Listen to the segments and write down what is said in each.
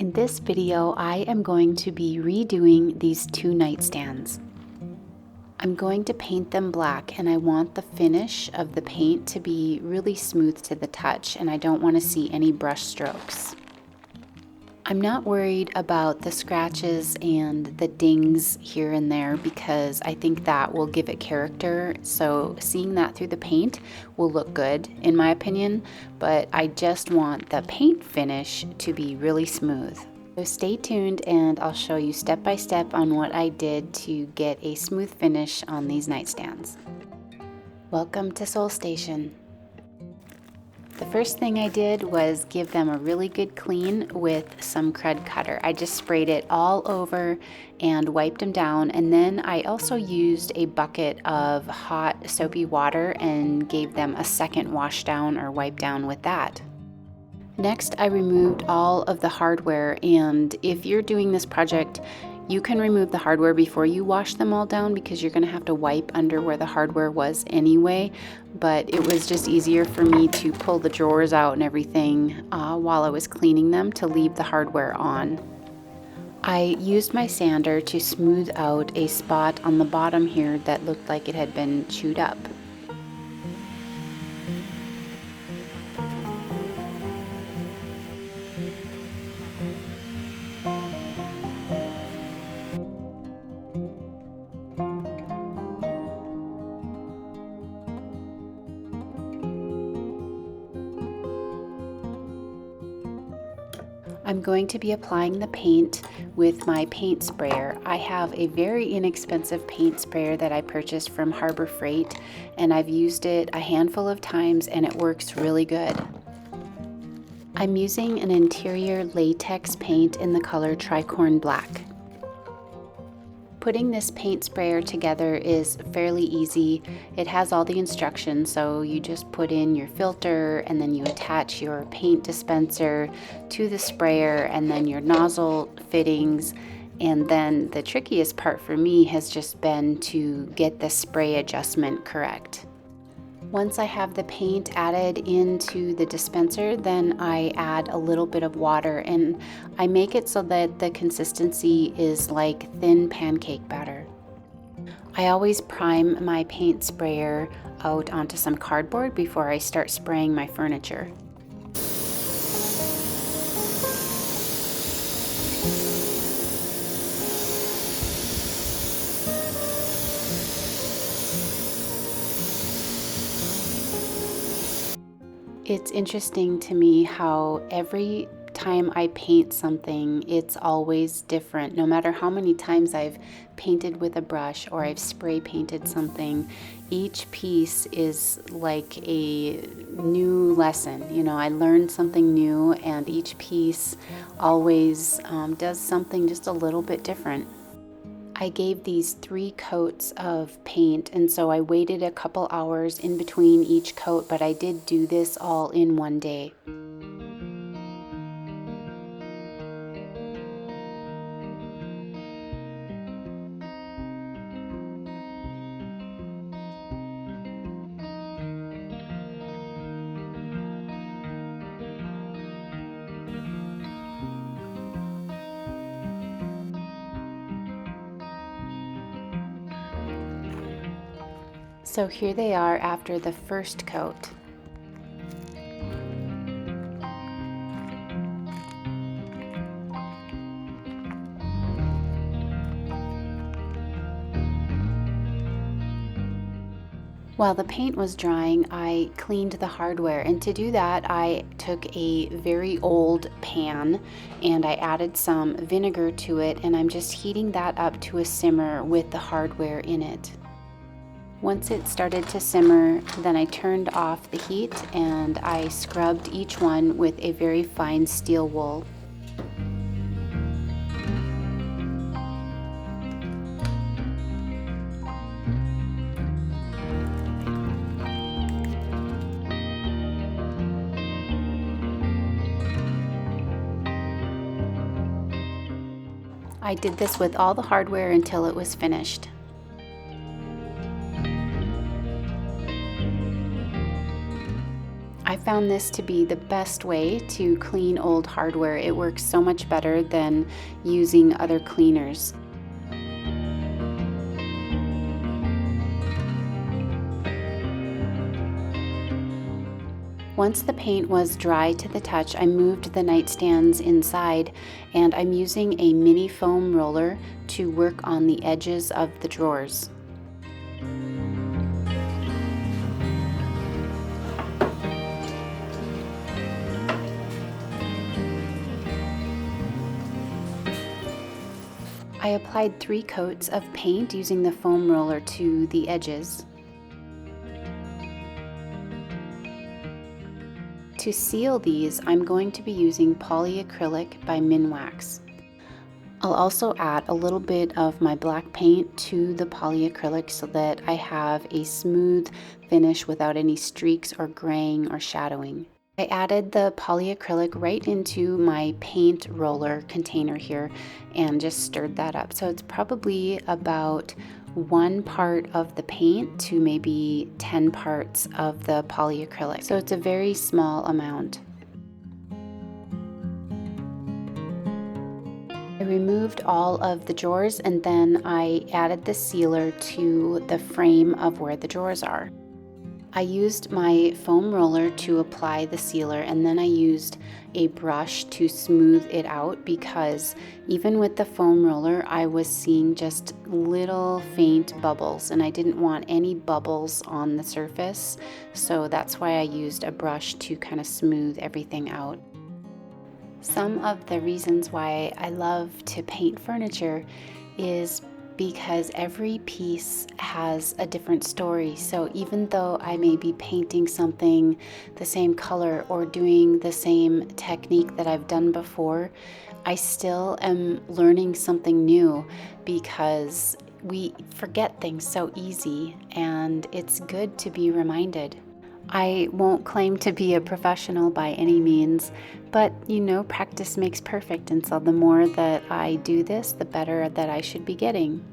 In this video, I am going to be redoing these two nightstands. I'm going to paint them black, and I want the finish of the paint to be really smooth to the touch, and I don't want to see any brush strokes. I'm not worried about the scratches and the dings here and there because I think that will give it character. So seeing that through the paint will look good in my opinion, but I just want the paint finish to be really smooth. So stay tuned and I'll show you step by step on what I did to get a smooth finish on these nightstands. Welcome to Soul Station. The first thing I did was give them a really good clean with some Crud Cutter. I just sprayed it all over and wiped them down, and then I also used a bucket of hot soapy water and gave them a second wash down or wipe down with that. Next, I removed all of the hardware, and if you're doing this project, you can remove the hardware before you wash them all down because you're going to have to wipe under where the hardware was anyway, but it was just easier for me to pull the drawers out and everything while I was cleaning them to leave the hardware on. I used my sander to smooth out a spot on the bottom here that looked like it had been chewed up. I'm going to be applying the paint with my paint sprayer. I have a very inexpensive paint sprayer that I purchased from Harbor Freight, and I've used it a handful of times and it works really good. I'm using an interior latex paint in the color Tricorn Black. Putting this paint sprayer together is fairly easy. It has all the instructions, so you just put in your filter and then you attach your paint dispenser to the sprayer and then your nozzle fittings. And then the trickiest part for me has just been to get the spray adjustment correct. Once I have the paint added into the dispenser, then I add a little bit of water and I make it so that the consistency is like thin pancake batter. I always prime my paint sprayer out onto some cardboard before I start spraying my furniture. It's interesting to me how every time I paint something, it's always different. No matter how many times I've painted with a brush or I've spray painted something, each piece is like a new lesson. You know, I learned something new and each piece always does something just a little bit different. I gave these 3 coats of paint, and so I waited a couple hours in between each coat, but I did do this all in one day. So here they are after the first coat. While the paint was drying, I cleaned the hardware, and to do that I took a very old pan and I added some vinegar to it, and I'm just heating that up to a simmer with the hardware in it. Once it started to simmer, then I turned off the heat and I scrubbed each one with a very fine steel wool. I did this with all the hardware until it was finished. I found this to be the best way to clean old hardware. It works so much better than using other cleaners. Once the paint was dry to the touch, I moved the nightstands inside, and I'm using a mini foam roller to work on the edges of the drawers. I applied 3 coats of paint using the foam roller to the edges. To seal these, I'm going to be using polyacrylic by Minwax. I'll also add a little bit of my black paint to the polyacrylic so that I have a smooth finish without any streaks or graying or shadowing. I added the polyacrylic right into my paint roller container here and just stirred that up. So it's probably about 1 part of the paint to maybe 10 parts of the polyacrylic. So it's a very small amount. I removed all of the drawers and then I added the sealer to the frame of where the drawers are. I used my foam roller to apply the sealer, and then I used a brush to smooth it out because even with the foam roller, I was seeing just little faint bubbles, and I didn't want any bubbles on the surface, so that's why I used a brush to kind of smooth everything out. Some of the reasons why I love to paint furniture is because every piece has a different story. So even though I may be painting something the same color or doing the same technique that I've done before, I still am learning something new because we forget things so easy, and it's good to be reminded. I won't claim to be a professional by any means, but practice makes perfect, and so the more that I do this, the better that I should be getting.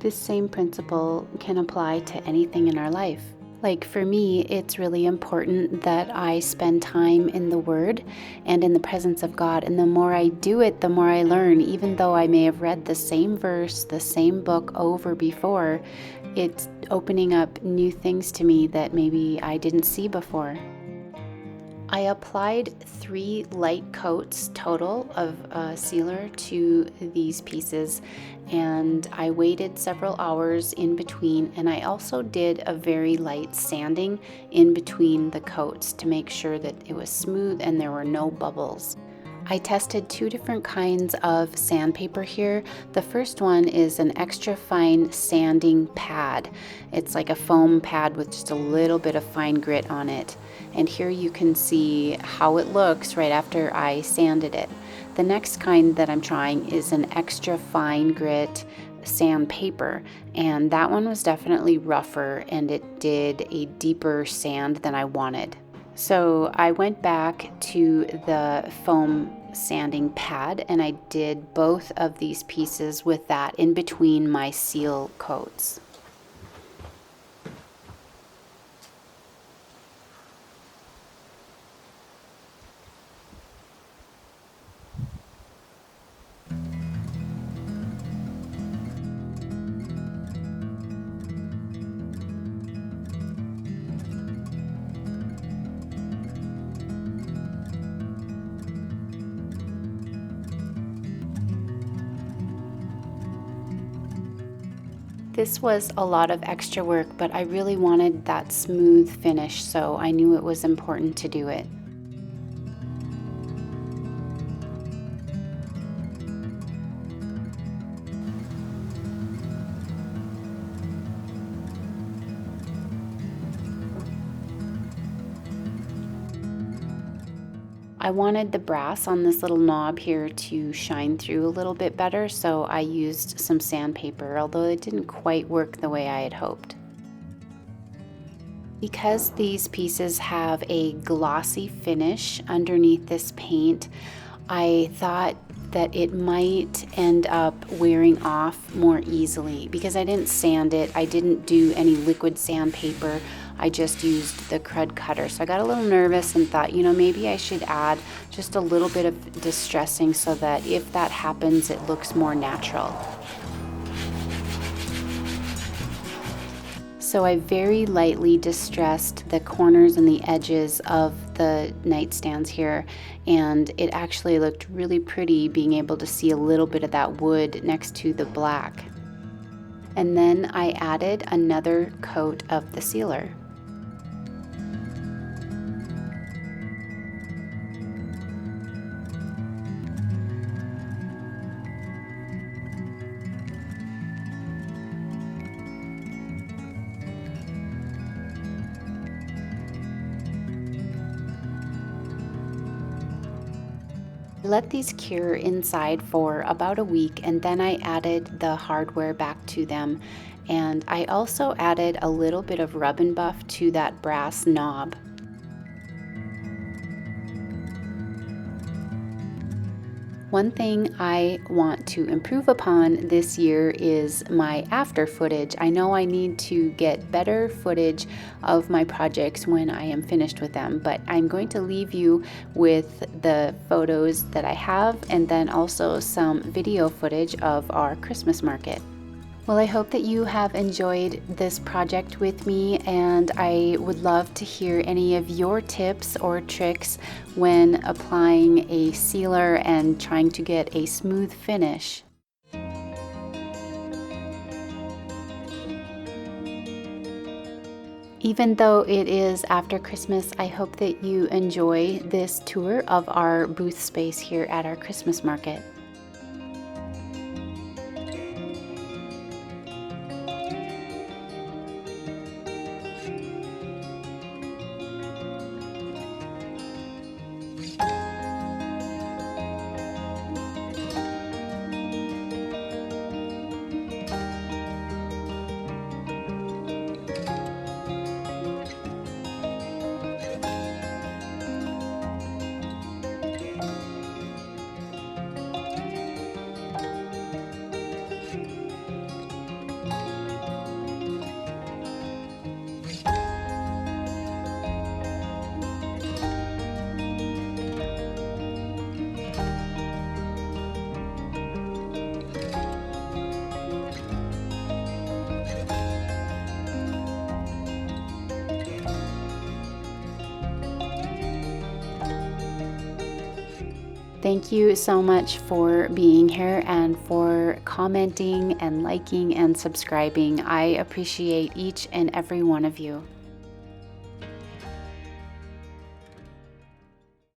This same principle can apply to anything in our life. Like for me, it's really important that I spend time in the Word and in the presence of God, and the more I do it, the more I learn. Even though I may have read the same verse, the same book over before, it's opening up new things to me that maybe I didn't see before. I applied 3 light coats total of sealer to these pieces, and I waited several hours in between, and I also did a very light sanding in between the coats to make sure that it was smooth and there were no bubbles. I tested 2 different kinds of sandpaper here. The first one is an extra fine sanding pad. It's like a foam pad with just a little bit of fine grit on it. And here you can see how it looks right after I sanded it. The next kind that I'm trying is an extra fine grit sandpaper, and that one was definitely rougher and it did a deeper sand than I wanted. So I went back to the foam sanding pad and I did both of these pieces with that in between my seal coats. This was a lot of extra work, but I really wanted that smooth finish, so I knew it was important to do it. I wanted the brass on this little knob here to shine through a little bit better, so I used some sandpaper, although it didn't quite work the way I had hoped. Because these pieces have a glossy finish underneath this paint, I thought that it might end up wearing off more easily because I didn't sand it, I didn't do any liquid sandpaper. I just used the crud cutter. So I got a little nervous and thought, you know, maybe I should add just a little bit of distressing so that if that happens, it looks more natural. So I very lightly distressed the corners and the edges of the nightstands here, and it actually looked really pretty being able to see a little bit of that wood next to the black. And then I added another coat of the sealer. Let these cure inside for about a week, and then I added the hardware back to them, and I also added a little bit of rub and buff to that brass knob. One thing I want to improve upon this year is my after footage. I know I need to get better footage of my projects when I am finished with them, but I'm going to leave you with the photos that I have and then also some video footage of our Christmas market. Well, I hope that you have enjoyed this project with me, and I would love to hear any of your tips or tricks when applying a sealer and trying to get a smooth finish. Even though it is after Christmas, I hope that you enjoy this tour of our booth space here at our Christmas market. Thank you so much for being here and for commenting and liking and subscribing. I appreciate each and every one of you.